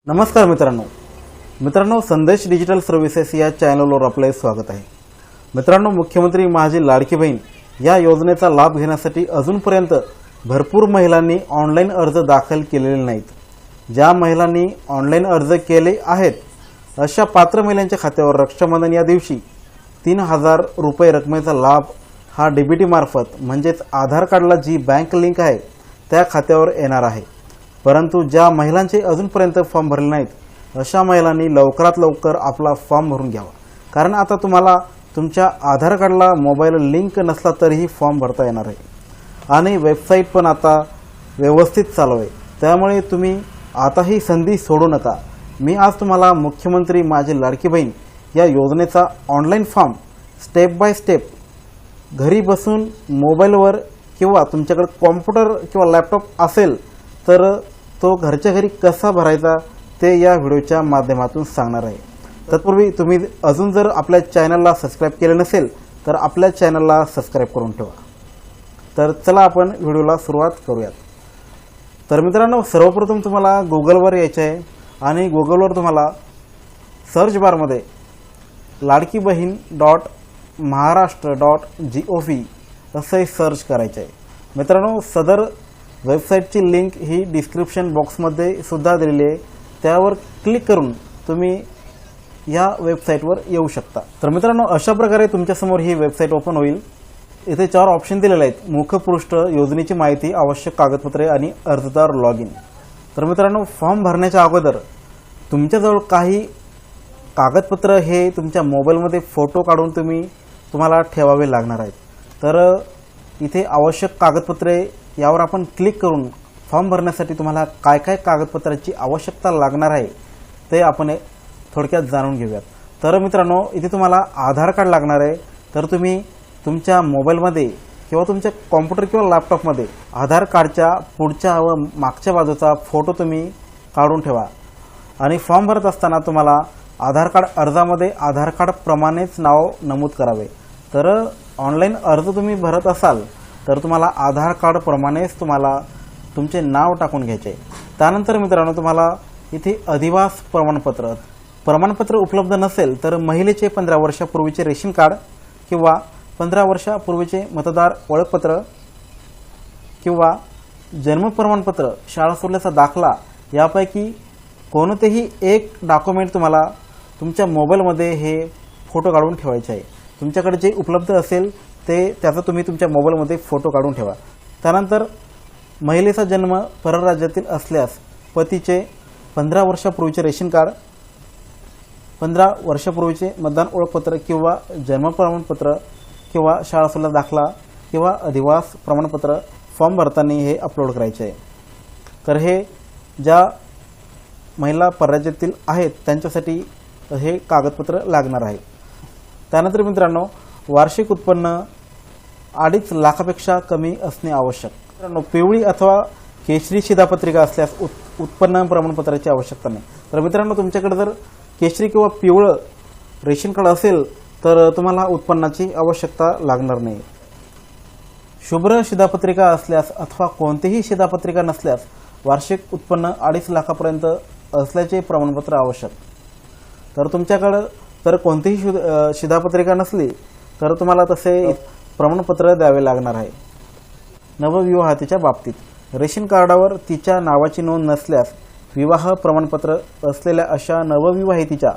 नमस्कार मित्रांनो संदेश डिजिटल सर्व्हिसेस या चॅनलवर आपले स्वागत आहे। मित्रांनो, मुख्यमंत्री माझी लाडकी बहीण या योजनेचा लाभ घेण्यासाठी अजूनपर्यंत भरपूर महिलांनी ऑनलाईन अर्ज दाखल केलेले नाहीत। ज्या महिलांनी ऑनलाईन अर्ज केले आहेत अशा पात्र महिलांच्या खात्यावर रक्षाबंधन या दिवशी 3000 रुपये रकमेचा लाभ हा डीबीटी मार्फत म्हणजेच आधार कार्डला जी बँक लिंक आहे त्या खात्यावर येणार आहे। परंतु ज्या महिलांचे अजूनपर्यंत फॉर्म भरले नाहीत अशा महिलांनी लवकरात लवकर आपला फॉर्म भरून घ्यावा, कारण आता तुम्हाला तुमच्या आधार कार्डला मोबाईल लिंक नसला तरीही फॉर्म भरता येणार आहे आणि वेबसाईट पण आता व्यवस्थित चालू आहे। त्यामुळे तुम्ही आता ही संधी सोडू नका। मी आज तुम्हाला मुख्यमंत्री माझी लाडकी बहीण या योजनेचा online form step by step घरी बसून मोबाईलवर किंवा तुमच्याकडे कॉम्प्युटर किंवा लॅपटॉप असेल तर तो घरच्या घरी कसा भरायचा ते या व्हिडिओच्या माध्यमातून सांगणार आहे। तत्पूर्वी तुम्ही अजून जर आपल्या चॅनलला सबस्क्राइब केले नसेल तर आपल्या चॅनलला सबस्क्राइब करून ठेवा। तर चला आपण व्हिडिओला सुरुवात करूयात। तर मित्रांनो, सर्वप्रथम तुम्हाला गुगलवर यायचे आहे आणि गुगलवर तुम्हाला सर्च बारमध्ये ladkibaheen.महाराष्ट्र.gov असे सर्च करायचे आहे। मित्रांनो, सदर वेबसाईटची लिंक ही डिस्क्रिप्शन बॉक्समध्ये सुद्धा दिलेली आहे, त्यावर क्लिक करून तुम्ही या वेबसाईटवर येऊ शकता। तर मित्रांनो, अशा प्रकारे तुमच्यासमोर ही वेबसाईट ओपन होईल। इथे 4 ऑप्शन दिलेले आहेत: मुखपृष्ठ, योजनेची माहिती, आवश्यक कागदपत्रे आणि अर्जदार लॉग इन। तर मित्रांनो, फॉर्म भरण्याच्या अगोदर तुमच्याजवळ काही कागदपत्र हे तुमच्या मोबाईलमध्ये फोटो काढून तुम्हाला ठेवावे लागणार आहेत। तर इथे आवश्यक कागदपत्रे यावर आपण क्लिक करून फॉर्म भरण्यासाठी तुम्हाला काय काय कागदपत्रांची आवश्यकता लागणार आहे ते आपण थोडक्यात जाणून घेऊयात। तर मित्रांनो, इथे तुम्हाला आधार कार्ड लागणार आहे। तर तुम्ही तुमच्या मोबाईलमध्ये किंवा तुमच्या कॉम्प्युटर किंवा लॅपटॉपमध्ये आधार कार्डच्या पुढच्या व मागच्या बाजूचा फोटो तुम्ही काढून ठेवा आणि फॉर्म भरत असताना तुम्हाला आधार कार्ड अर्जामध्ये आधार कार्ड प्रमाणेच नाव नमूद करावे। तर ऑनलाईन अर्ज तुम्ही भरत असाल तर तुम्हाला आधार कार्ड प्रमाणेच तुम्हाला तुमचे नाव टाकून घ्यायचे। त्यानंतर मित्रांनो, तुम्हाला इथे अधिवास प्रमाणपत्र उपलब्ध नसेल तर महिलेचे 15 वर्षापूर्वीचे रेशन कार्ड किंवा 15 वर्षापूर्वीचे मतदार ओळखपत्र किंवा जन्म प्रमाणपत्र, शाळा सोडल्याचा दाखला यापैकी कोणतेही एक डॉक्युमेंट तुम्हाला तुमच्या मोबाईलमध्ये हे फोटो काढून ठेवायचे आहे। तुमच्याकडे जे उपलब्ध असेल त्याचा तुम्ही तुमच्या मोबाईलमध्ये फोटो काढून ठेवा। त्यानंतर महिलेचा जन्म परराज्यातील असल्यास पतीचे 15 वर्षापूर्वीचे रेशन कार्ड, 15 वर्षापूर्वीचे मतदान ओळखपत्र किंवा जन्म प्रमाणपत्र किंवा शाळा सोडल्याचा दाखला किंवा अधिवास प्रमाणपत्र फॉर्म भरताना हे अपलोड करायचे आहे। तर हे ज्या महिला परराज्यातील आहेत त्यांच्यासाठी हे कागदपत्र लागणार आहे। त्यानंतर मित्रांनो, वार्षिक उत्पन्न 2.5 लाखापेक्षा कमी असणे आवश्यक। मित्रांनो, पिवळी अथवा केशरी शिधापत्रिका असल्यास उत्पन्न प्रमाणपत्राची आवश्यकता नाही। तर मित्रांनो, तुमच्याकडे जर केशरी किंवा पिवळं रेशन कार्ड असेल तर तुम्हाला उत्पन्नाची आवश्यकता लागणार नाही। शुभ्र शिधापत्रिका असल्यास अथवा कोणतीही शिधापत्रिका नसल्यास वार्षिक उत्पन्न 2.5 लाखापर्यंत असल्याचे प्रमाणपत्र आवश्यक। तर तुमच्याकडे जर कोणतीही शिधापत्रिका नसली तर तुम्हाला तसे प्रमाणपत्र द्यावे लागणार आहे। नवविवाहितेच्या बाबतीत रेशन कार्डावर तिच्या नावाची नोंद नसल्यास विवाह प्रमाणपत्र असलेल्या अशा नवविवाहितेच्या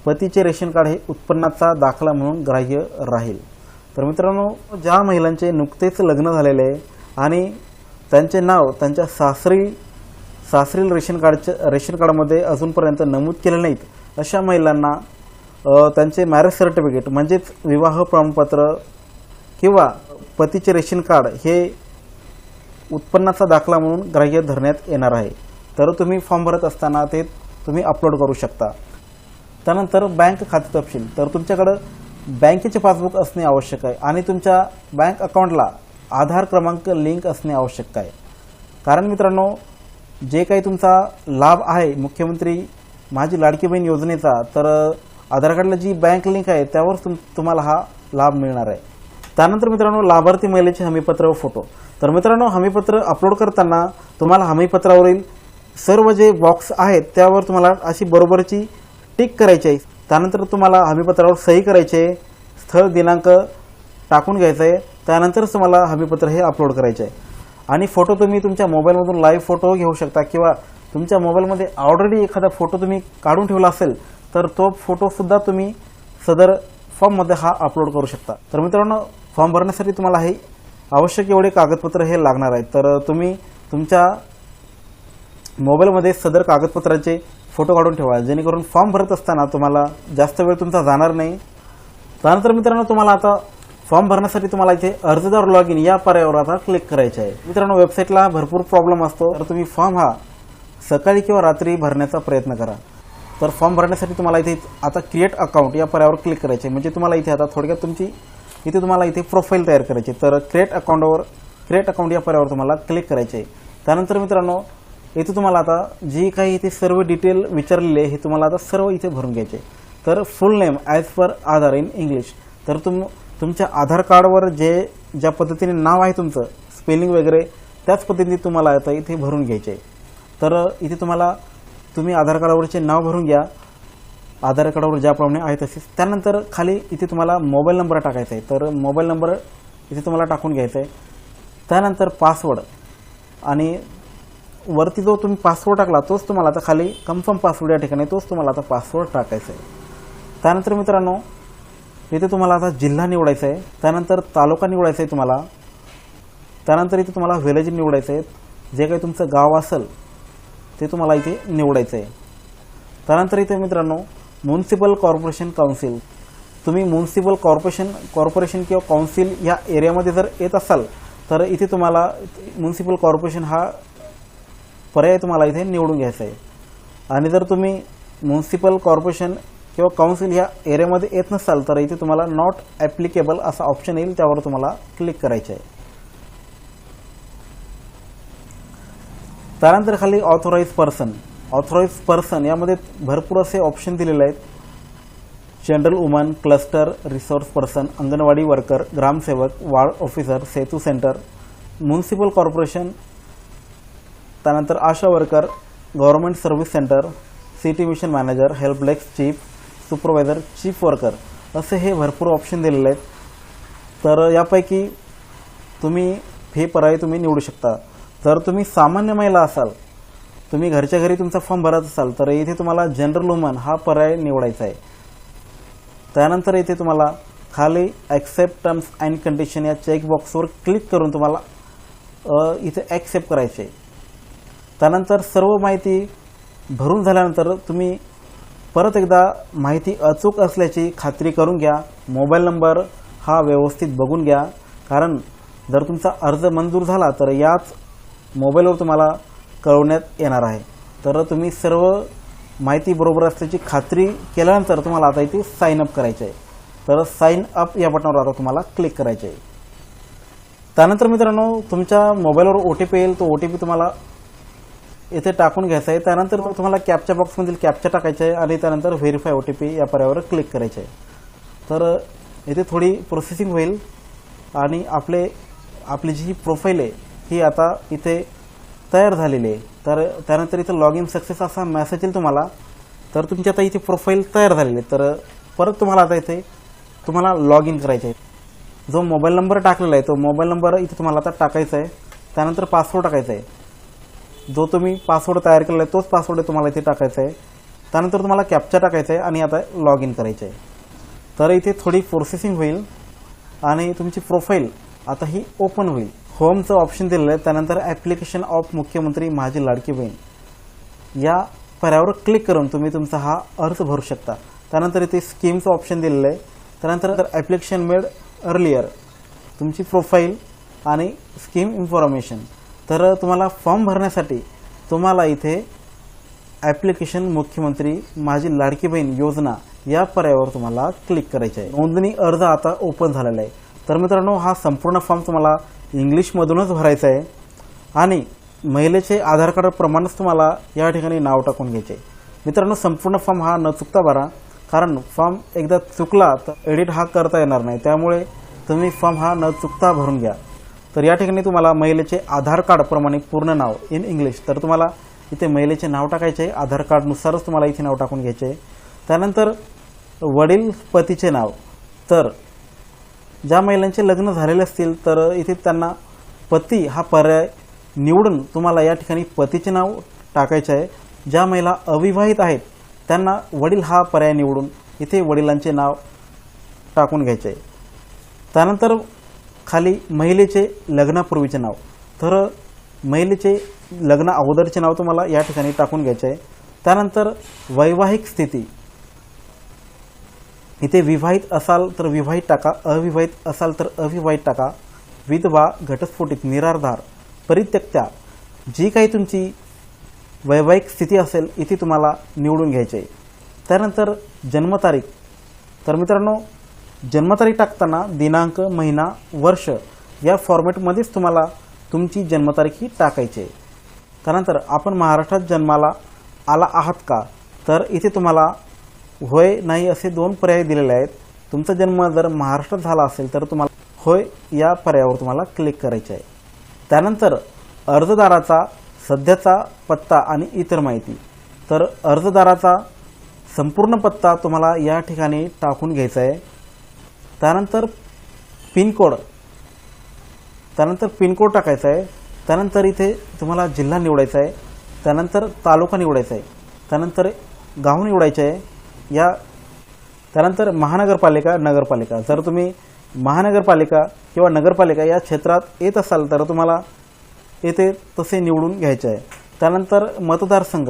पतीचे रेशन कार्ड हे उत्पन्नाचा दाखला म्हणून ग्राह्य राहील। तर मित्रांनो, ज्या महिलांचे नुकतेच लग्न झालेले आहे आणि त्यांचे नाव त्यांच्या सासरील रेशन कार्डमध्ये अजूनपर्यंत नमूद केले नाहीत अशा महिलांना त्यांचे मॅरेज सर्टिफिकेट म्हणजेच विवाह प्रमाणपत्र किंवा पतीचे रेशन कार्ड हे उत्पन्नाचा दाखला म्हणून ग्राह्य धरण्यात येणार आहे। तर तुम्ही फॉर्म भरत असताना ते तुम्ही अपलोड करू शकता। त्यानंतर बँक खाते तपशील, तर तुमच्याकडे बँकेचे पासबुक असणे आवश्यक आहे आणि तुमच्या बँक अकाउंटला आधार क्रमांक लिंक असणे आवश्यक आहे। कारण मित्रांनो, जे काही तुमचा लाभ आहे मुख्यमंत्री माझी लाडकी बहीण योजनेचा, तर आधार कार्डला जी बँक लिंक आहे त्यावर तुम्हाला हा लाभ मिळणार आहे। त्यानंतर मित्रांनो, लाभार्थी महिलेचे हमीपत्र व फोटो। तर मित्रांनो, हमीपत्र अपलोड करताना तुम्हाला हमीपत्रावरील सर्व जे बॉक्स आहेत त्यावर तुम्हाला अशी बरोबरची टिक करायची आहे. त्यानंतर तुम्हाला हमीपत्रावर सही करायची आहे, स्थळ दिनांक टाकून घ्यायचा आहे. त्यानंतरच तुम्हाला हमीपत्र हे अपलोड करायचे आहे. आणि फोटो तुम्ही तुमच्या मोबाईलमधून लाईव्ह फोटो घेऊ शकता किंवा तुमच्या मोबाईलमध्ये ऑलरेडी एखादा फोटो तुम्ही काढून ठेवला असेल तर तो फोटोसुद्धा तुम्ही सदर फॉर्ममध्ये हा अपलोड करू शकता. तर मित्रांनो, फॉर्म भरण्यासाठी तुम्हाला हे आवश्यक एवढे कागदपत्र हे लागणार आहेत. तर तुम्ही तुमच्या मोबाईलमध्ये सदर कागदपत्रांचे फोटो काढून ठेवा, जेणेकरून फॉर्म भरत असताना तुम्हाला जास्त वेळ तुमचा जाणार नाही. त्यानंतर मित्रांनो, तुम्हाला आता फॉर्म भरण्यासाठी तुम्हाला इथे अर्जदार लॉग इन या पर्यायावर आता क्लिक करायचे आहे. मित्रांनो, वेबसाईटला भरपूर प्रॉब्लेम असतो, तर तुम्ही फॉर्म हा सकाळी किंवा रात्री भरण्याचा प्रयत्न करा. तर फॉर्म भरण्यासाठी तुम्हाला इथे आता क्रिएट अकाउंट या पर्यायावर क्लिक करायचे. म्हणजे तुम्हाला इथे आता थोडक्यात तुमची इथे तुम्हाला इथे प्रोफाईल तयार करायची. तर क्रिएट अकाउंट या पर्यायावर तुम्हाला क्लिक करायचे. त्यानंतर मित्रांनो, इथे तुम्हाला आता जी काही इथे सर्व डिटेल विचारलेले हे तुम्हाला आता सर्व इथे भरून घ्यायचे. तर फुल name as per Aadhaar in English. तर तुमच्या आधार कार्डवर ज्या पद्धतीने नाव आहे तुमचं स्पेलिंग वगैरे त्याच पद्धतीने तुम्हाला आता इथे भरून घ्यायचे. तर इथे तुम्ही आधार कार्डावरचे नाव भरून घ्या, आधार कार्डावर ज्याप्रमाणे आहे तसेच. त्यानंतर खाली इथे तुम्हाला मोबाईल नंबर टाकायचा आहे. तर मोबाईल नंबर इथे तुम्हाला टाकून घ्यायचा आहे. त्यानंतर पासवर्ड, आणि वरती जो तुम्ही पासवर्ड टाकला तोच तुम्हाला आता खाली कन्फर्म पासवर्ड या ठिकाणी तोच तुम्हाला आता पासवर्ड टाकायचा आहे. त्यानंतर मित्रांनो, इथे तुम्हाला आता जिल्हा निवडायचा आहे. त्यानंतर तालुका निवडायचा आहे तुम्हाला. त्यानंतर इथे तुम्हाला व्हिलेज निवडायचं आहे. जे काही तुमचं गाव असेल ते तुम्हाला इथे निवडायचं आहे. त्यानंतर इथे मित्रांनो, म्युनिसिपल कॉर्पोरेशन काउन्सिल. तुम्ही म्युनिसिपल कॉर्पोरेशन किंवा काउन्सिल या एरियामध्ये जर येत असाल तर इथे तुम्हाला म्युनिसिपल कॉर्पोरेशन हा पर्याय तुम्हाला इथे निवडून घ्यायचा आहे. आणि जर तुम्ही म्युनिसिपल कॉर्पोरेशन किंवा काउन्सिल या एरियामध्ये येत नसाल तर इथे तुम्हाला नॉट ॲप्लिकेबल असा ऑप्शन येईल, त्यावर तुम्हाला क्लिक करायचे आहे. त्यानंतर खाली ऑथोराइज पर्सन यामध्ये भरपूर असे ऑप्शन दिलेले आहेत. General woman, cluster, resource person, anganwadi worker, ग्रामसेवक, ward officer, Setu center, municipal corporation, त्यानंतर ASHA worker, government service center, city mission manager, help desk chief, supervisor, chief worker असे हे भरपूर ऑप्शन दिलेले आहेत. तर यापैकी तुम्ही हे पर्याय तुम्ही निवडू शकता. जर तुम्ही सामान्य महिला असाल, तुम्ही घरच्या घरी तुमचा फॉर्म भरत असाल तर इथे तुम्हाला जनरल वुमन हा पर्याय निवडायचा आहे. त्यानंतर इथे तुम्हाला खाली ॲक्सेप्ट टर्म्स अँड कंडिशन या चेकबॉक्सवर क्लिक करून तुम्हाला इथे ॲक्सेप्ट करायचे आहे. त्यानंतर सर्व माहिती भरून झाल्यानंतर तुम्ही परत एकदा माहिती अचूक असल्याची खात्री करून घ्या. मोबाईल नंबर हा व्यवस्थित बघून घ्या, कारण जर तुमचा अर्ज मंजूर झाला तर याच मोबाईलवर तुम्हाला कळवण्यात येणार आहे. तर तुम्ही सर्व माहिती बरोबर असल्याची खात्री केल्यानंतर तुम्हाला आता इथे साइन अप करायचे आहे. तर साइन अप या बटनावर आता तुम्हाला क्लिक करायचे आहे. त्यानंतर मित्रांनो, तुमच्या मोबाईलवर OTP येईल. तो OTP तुम्हाला इथे टाकून घ्यायचा आहे. त्यानंतर तुम्हाला कॅप्चा बॉक्समधील कॅप्चा टाकायचा आहे आणि त्यानंतर व्हेरीफाय OTP या पर्यायावर क्लिक करायचे आहे. तर इथे थोडी प्रोसेसिंग होईल आणि आपली जी प्रोफाईल आहे ही आता इथे तयार झालेली आहे. तर त्यानंतर इथे लॉग इन सक्सेस असा मेसेज येईल तुम्हाला. तर तुमची आता इथे प्रोफाईल तयार झालेली आहे. तर परत तुम्हाला आता इथे तुम्हाला लॉग इन करायचे आहे. जो मोबाईल नंबर टाकलेला आहे तो मोबाईल नंबर इथे तुम्हाला आता टाकायचा आहे. त्यानंतर पासवर्ड टाकायचा आहे. जो तुम्ही पासवर्ड तयार केलेला आहे तोच पासवर्ड तुम्हाला इथे टाकायचा आहे. त्यानंतर तुम्हाला कॅप्चा टाकायचा आहे आणि आता लॉग इन करायचं आहे. तर इथे थोडी प्रोसेसिंग होईल आणि तुमची प्रोफाईल आता ही ओपन होईल. होमचं ऑप्शन दिलेलं आहे. त्यानंतर ॲप्लिकेशन ऑफ मुख्यमंत्री माझी लाडकी बहीण या पर्यायावर क्लिक करून तुम्ही तुमचा हा अर्ज भरू शकता. त्यानंतर इथे स्कीमचं ऑप्शन दिलेलं आहे. त्यानंतर ॲप्लिकेशन मेड अर्लियर, तुमची प्रोफाईल आणि स्कीम इन्फॉर्मेशन. तर तुम्हाला फॉर्म भरण्यासाठी तुम्हाला इथे ॲप्लिकेशन मुख्यमंत्री माझी लाडकी बहीण योजना या पर्यायावर तुम्हाला क्लिक करायचे आहे. नोंदणी अर्ज आता ओपन झालेला आहे. तर मित्रांनो, हा संपूर्ण फॉर्म तुम्हाला इंग्लिशमधूनच भरायचा आहे आणि महिलेचे आधार कार्ड प्रमाणेच तुम्हाला या ठिकाणी नाव टाकून घ्यायचे आहे. मित्रांनो, संपूर्ण फॉर्म हा न चुकता भरा, कारण फॉर्म एकदा चुकला तर एडिट हा करता येणार नाही. त्यामुळे तुम्ही फॉर्म हा न चुकता भरून घ्या. तर या ठिकाणी तुम्हाला महिलेचे आधार कार्ड प्रमाणे पूर्ण नाव इन इंग्लिश, तर तुम्हाला इथे महिलेचे नाव टाकायचे आहे, आधार कार्डनुसारच तुम्हाला इथे नाव टाकून घ्यायचे आहे। त्यानंतर वडील पतीचे नाव, तर ज्या महिलांचे लग्न झालेले असतील तर इथे त्यांना पती हा पर्याय निवडून तुम्हाला या ठिकाणी पतीचे नाव टाकायचे आहे। ज्या महिला अविवाहित आहेत त्यांना वडील हा पर्याय निवडून इथे वडिलांचे नाव टाकून घ्यायचे आहे। त्यानंतर खाली महिलेचे लग्नापूर्वीचे नाव, तर महिलेचे लग्न अगोदरचे नाव तुम्हाला या ठिकाणी टाकून घ्यायचे आहे। त्यानंतर वैवाहिक स्थिती, इथे विवाहित असाल तर विवाहित टाका, अविवाहित असाल तर अविवाहित टाका। विधवा, घटस्फोटित, निराधार, परित्यक्त्या, जी काही तुमची वैवाहिक स्थिती असेल इथे तुम्हाला निवडून घ्यायचे आहे। त्यानंतर जन्मतारीख, तर मित्रांनो जन्मतारीख टाकताना दिनांक, महिना, वर्ष या फॉर्मॅटमध्येच तुम्हाला तुमची जन्मतारीख ही टाकायची आहे। त्यानंतर आपण महाराष्ट्रात जन्माला आला आहात का, तर इथे तुम्हाला होय नाही असे 2 पर्याय दिलेले आहेत। तुमचा जन्म जर महाराष्ट्रात झाला असेल तर तुम्हाला होय या पर्यायावर तुम्हाला क्लिक करायचे आहे। त्यानंतर अर्जदाराचा सध्याचा पत्ता आणि इतर माहिती, तर अर्जदाराचा संपूर्ण पत्ता तुम्हाला या ठिकाणी टाकून घ्यायचा आहे। त्यानंतर पिनकोड, टाकायचा आहे। त्यानंतर इथे तुम्हाला जिल्हा निवडायचा आहे, त्यानंतर तालुका निवडायचा आहे, त्यानंतर गाव निवडायचे आहे। त्यानंतर महानगरपालिका, नगरपालिका, जर तुम्ही महानगरपालिका किंवा नगरपालिका या क्षेत्रात येत असाल तर तुम्हाला येथे तसे निवडून घ्यायचे आहे। त्यानंतर मतदारसंघ,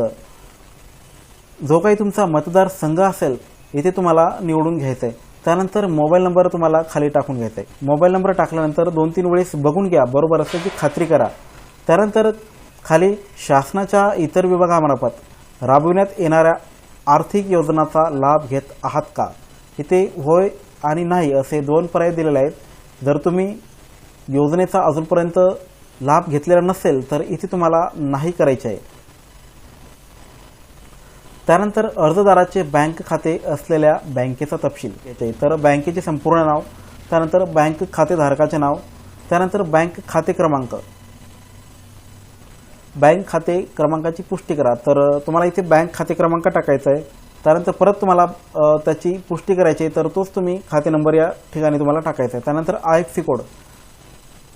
जो काही तुमचा मतदारसंघ असेल इथे तुम्हाला निवडून घ्यायचा आहे। त्यानंतर मोबाईल नंबर तुम्हाला खाली टाकून घ्यायचा आहे। मोबाईल नंबर टाकल्यानंतर 2-3 वेळेस बघून घ्या, बरोबर असल्याची खात्री करा। त्यानंतर खाली शासनाच्या इतर विभागामार्फत राबविण्यात येणाऱ्या आर्थिक योजनांचा लाभ घेत आहात का, इथे होय आणि नाही असे 2 पर्याय दिलेले आहेत। जर तुम्ही योजनेचा अजूनपर्यंत लाभ घेतलेला नसेल तर इथे तुम्हाला नाही करायचे आहे। त्यानंतर अर्जदाराचे बँक खाते असलेल्या बँकेचा तपशील घ्यायचा आहे, तर बँकेचे संपूर्ण नाव, त्यानंतर बँक खातेधारकाचे नाव, त्यानंतर बँक खाते क्रमांक, बँक खाते क्रमांकाची पुष्टी करा, तर तुम्हाला इथे बँक खाते क्रमांक टाकायचा आहे। त्यानंतर परत तुम्हाला त्याची पुष्टी करायची आहे, तर तोच तुम्ही खाते नंबर या ठिकाणी तुम्हाला टाकायचा आहे। त्यानंतर IFSC कोड,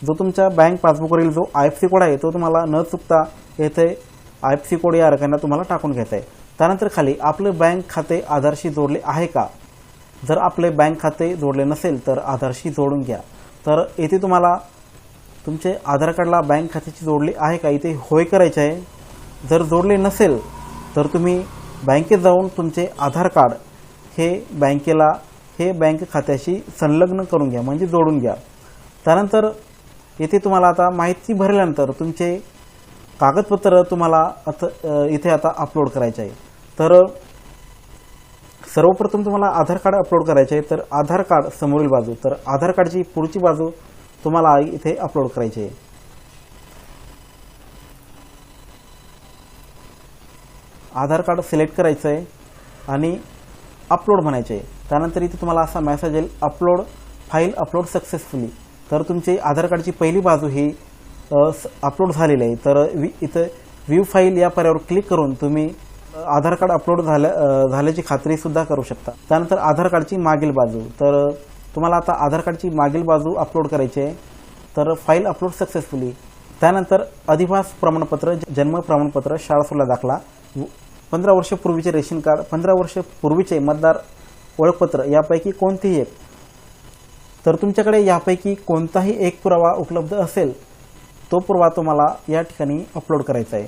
जो तुमच्या बँक पासबुकवरील जो IFSC कोड आहे तो तुम्हाला न चुकता येथे IFSC कोड या रकान्यात तुम्हाला टाकून घ्यायचा आहे। त्यानंतर खाली आपले बँक खाते आधारशी जोडले आहे का, जर आपले बँक खाते जोडले नसेल तर आधारशी जोडून घ्या, तर येथे तुम्हाला तुमचे आधार कार्डला बँक खात्याची जोडली आहे का इथे होय करायचे आहे। जर जोडले नसेल तर तुम्ही बँकेत जाऊन तुमचे आधार कार्ड हे बँक खात्याशी संलग्न करून घ्या, म्हणजे जोडून घ्या। त्यानंतर येथे तुम्हाला आता माहिती भरल्यानंतर तुमचे कागदपत्र तुम्हाला इथे आता अपलोड करायचे आहे। तर सर्वप्रथम तुम्हाला आधार कार्ड अपलोड करायचे आहे, तर आधार कार्ड समोरील बाजू, तर आधार कार्डची पुढची बाजू तुम्हाला इथे अपलोड करायची आहे। आधार कार्ड सिलेक्ट करायचं आहे आणि अपलोड म्हणायचे आहे। त्यानंतर इथे तुम्हाला असा मेसेज येईल, फाईल अपलोड सक्सेसफुली, तर तुमची आधार कार्डची पहिली बाजू ही अपलोड झालेली आहे। तर इथे व्ह्यू फाईल या पर्यायावर क्लिक करून तुम्ही आधार कार्ड अपलोड झाल्याची खात्री सुद्धा करू शकता। त्यानंतर आधार कार्डची मागील बाजू, तर तुम्हाला आता आधार कार्डची मागील बाजू अपलोड करायची आहे, तर फाईल अपलोड सक्सेसफुली। त्यानंतर अधिवास प्रमाणपत्र, जन्म प्रमाणपत्र, शाळा सोडला दाखला, 15 वर्षापूर्वीचे रेशन कार्ड, 15 वर्षापूर्वीचे मतदार ओळखपत्र यापैकी कोणतेही एक, तर तुमच्याकडे यापैकी कोणताही एक पुरावा उपलब्ध असेल तो पुरावा तुम्हाला या ठिकाणी अपलोड करायचा आहे।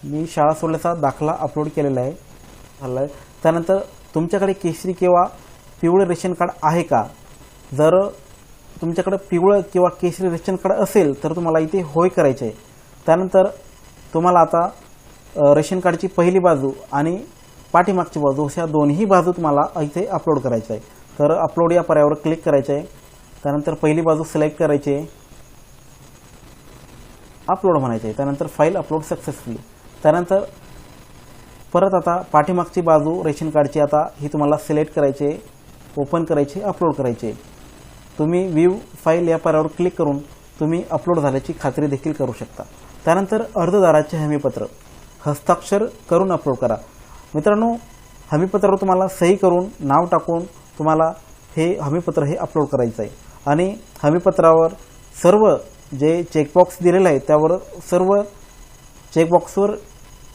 मी शाळा सोडल्याचा दाखला अपलोड केलेला आहे। त्यानंतर तुमच्याकडे केशरी किंवा पिवळे रेशन कार्ड आहे का, जर तुमच्याकडे पिवळं किंवा केशरी रेशन कार्ड असेल तर तुम्हाला इथे होय करायचे आहे। त्यानंतर तुम्हाला आता रेशन कार्डची पहिली बाजू आणि पाठीमागची बाजू अशा दोन्ही बाजू तुम्हाला इथे अपलोड करायचं आहे। तर अपलोड या पर्यायावर क्लिक करायचं आहे। त्यानंतर पहिली बाजू सिलेक्ट करायची आहे, अपलोड म्हणायचे आहे। त्यानंतर फाईल अपलोड सक्सेसफुली। त्यानंतर परत आता पाठीमागची बाजू रेशन कार्डची आता ही तुम्हाला सिलेक्ट करायची आहे, ओपन करायची, अपलोड करायची। तुम्ही व्ह्यू फाईल या पर्यायावर क्लिक करून तुम्ही अपलोड झाल्याची खात्री देखील करू शकता। त्यानंतर अर्जदाराचे हमीपत्र हस्ताक्षर करून अपलोड करा। मित्रांनो, हमीपत्रावर तुम्हाला सही करून नाव टाकून तुम्हाला हे हमीपत्र हे अपलोड करायचं आहे आणि हमीपत्रावर सर्व जे चेकबॉक्स दिलेले आहे त्यावर सर्व चेकबॉक्सवर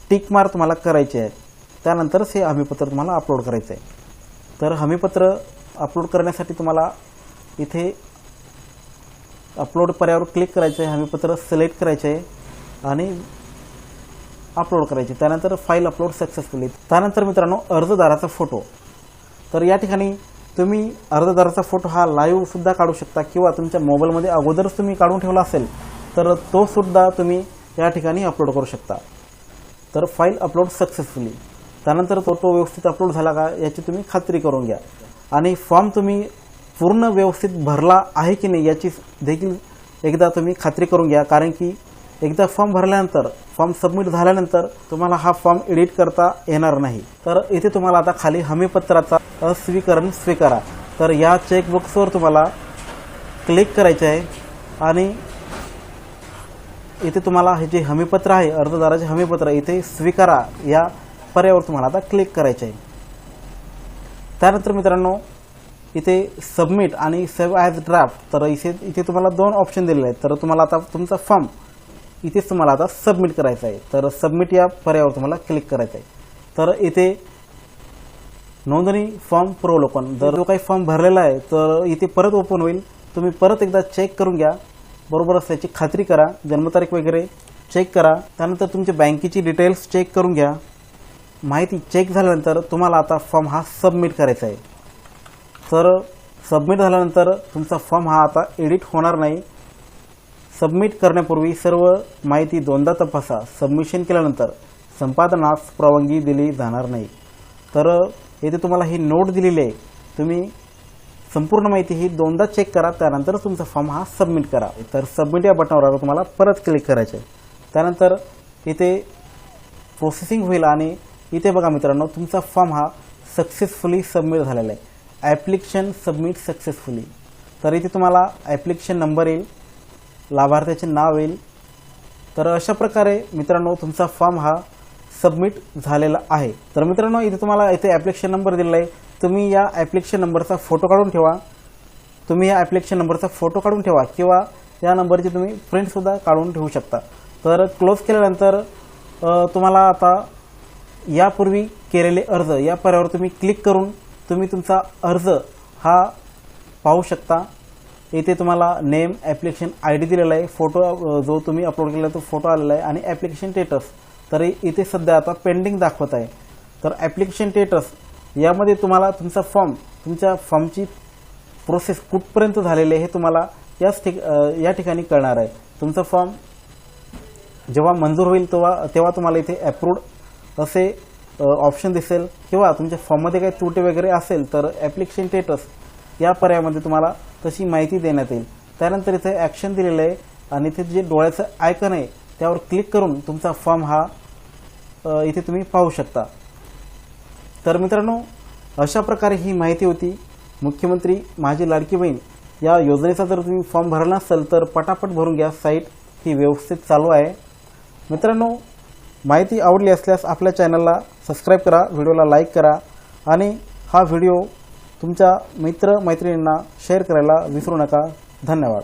टिक मार्क तुम्हाला करायचे आहे। त्यानंतरच हे हमीपत्र तुम्हाला अपलोड करायचं आहे। तर हमीपत्र अपलोड करण्यासाठी तुम्हाला इथे अपलोड पर्यायावर क्लिक करायचं आहे, हमीपत्र सिलेक्ट करायचे आहे आणि अपलोड करायचे। त्यानंतर फाईल अपलोड सक्सेसफुली। त्यानंतर मित्रांनो, अर्जदाराचा फोटो। तर या ठिकाणी तुम्ही अर्जदाराचा फोटो हा लाईव्ह सुद्धा काढू शकता किंवा तुमच्या मोबाईलमध्ये अगोदरच तुम्ही काढून ठेवला असेल तर तो सुद्धा तुम्ही या ठिकाणी अपलोड करू शकता। तर फाईल अपलोड सक्सेसफुली। त्यानंतर फोटो व्यवस्थित अपलोड झाला का याची तुम्ही खात्री करून घ्या आणि फॉर्म तुम्ही पूर्ण व्यवस्थित भरला आहे की नाही याची देखील एकदा तुम्ही खात्री करून घ्या, कारण की एकदा फॉर्म भरल्यानंतर फॉर्म सबमिट झाल्यानंतर तुम्हाला हा फॉर्म एडिट करता येणार नाही। तर इथे तुम्हाला आता खाली हमीपत्राचा अस्वीकरण स्वीकारा, तर या चेकबॉक्सवर तुम्हाला क्लिक करायचे आहे आणि इथे तुम्हाला हे जे हमीपत्र आहे अर्जदाराचे हमीपत्र इथे स्वीकारा या पर्यायावर तुम्हाला आता क्लिक करायचे आहे। त्यानंतर मित्रांनो, इथे सबमिट आणि सेव्ह ॲज ड्राफ्ट, तर इथे तुम्हाला दोन ऑप्शन दिलेले आहेत। तर तुम्हाला आता तुमचा फॉर्म इथेच तुम्हाला आता सबमिट करायचा आहे, तर सबमिट या पर्यायावर तुम्हाला क्लिक करायचं आहे। तर इथे नोंदणी फॉर्म प्रवलोकन, जर जो काही फॉर्म भरलेला आहे तर इथे परत ओपन होईल, तुम्ही परत एकदा चेक करून घ्या, बरोबर असल्याची खात्री करा, जन्मतारीख वगैरे चेक करा। त्यानंतर तुमच्या बँकेची डिटेल्स चेक करून घ्या। माहिती चेक झाल्यानंतर तुम्हाला आता फॉर्म हा सबमिट करायचा आहे। तर सबमिट झाल्यानंतर तुमचा फॉर्म हा आता एडिट होणार नाही। सबमिट करण्यापूर्वी सर्व माहिती दोनदा तपासा, सबमिशन केल्यानंतर संपादनास परवानगी दिली जाणार नाही। तर येथे तुम्हाला ही नोट दिलेली आहे, तुम्ही संपूर्ण माहिती ही दोनदा चेक करा, त्यानंतर तुमचा फॉर्म हा सबमिट करा। तर सबमिट या बटनावर तुम्हाला परत क्लिक करायचे आहे। त्यानंतर इथे प्रोसेसिंग होईल आणि इथे बघा मित्रांनो, तुमचा फॉर्म हा सक्सेसफुली सबमिट झालेला आहे। Application submit successfully. तर इथे तुम्हाला ॲप्लिकेशन नंबर येईल, लाभार्थ्याचे नाव येईल। तर अशा प्रकारे मित्रांनो तुमचा फॉर्म हा सबमिट झालेला आहे। तर मित्रांनो, इथे तुम्हाला इथे ॲप्लिकेशन नंबर दिलेला आहे, तुम्ही या ॲप्लिकेशन नंबरचा फोटो काढून ठेवा। तुम्ही या ॲप्लिकेशन नंबरचा फोटो काढून ठेवा किंवा या नंबरची तुम्ही प्रिंटसुद्धा काढून ठेवू शकता। तर क्लोज केल्यानंतर तुम्हाला आता यापूर्वी केलेले अर्ज या पर्यायावर तुम्ही क्लिक करून तुम्ही तुमचा अर्ज हा पाहू शकता। इथे तुम्हाला नेम, ॲप्लिकेशन ID दिलेला आहे, फोटो जो तुम्ही अपलोड केला तो फोटो आलेला आहे आणि ॲप्लिकेशन स्टेटस तर इथे सध्या आता पेंडिंग दाखवत आहे। तर ॲप्लिकेशन स्टेटस यामध्ये तुम्हाला तुमचा फॉर्म, तुमच्या फॉर्मची प्रोसेस कुठपर्यंत झालेली आहे हे तुम्हाला या ठिकाणी कळणार आहे। तुमचा फॉर्म जेव्हा मंजूर होईल तेव्हा तुम्हाला इथे अप्रूव्ड असे ऑप्शन दिसेल किंवा तुमच्या फॉर्ममध्ये काही त्रुटी वगैरे असेल तर ॲप्लिकेशन स्टेटस या पर्यायामध्ये तुम्हाला तशी माहिती देण्यात येईल। त्यानंतर इथे ॲक्शन दिलेलं आहे आणि इथे जे डोळ्याचं आयकन आहे त्यावर क्लिक करून तुमचा फॉर्म हा इथे तुम्ही पाहू शकता। तर मित्रांनो, अशा प्रकारे ही माहिती होती मुख्यमंत्री माझी लाडकी बहीण या योजनेचा जर तुम्ही फॉर्म भरला नसेल तर पटापट भरून घ्या, साईट ही व्यवस्थित चालू आहे। मित्रांनो, माहिती आवडली असल्यास आपल्या चॅनलला सबस्क्राईब करा, व्हिडिओला लाईक करा आणि हा व्हिडिओ तुमच्या मित्र मैत्रिणींना शेअर करायला विसरू नका। धन्यवाद।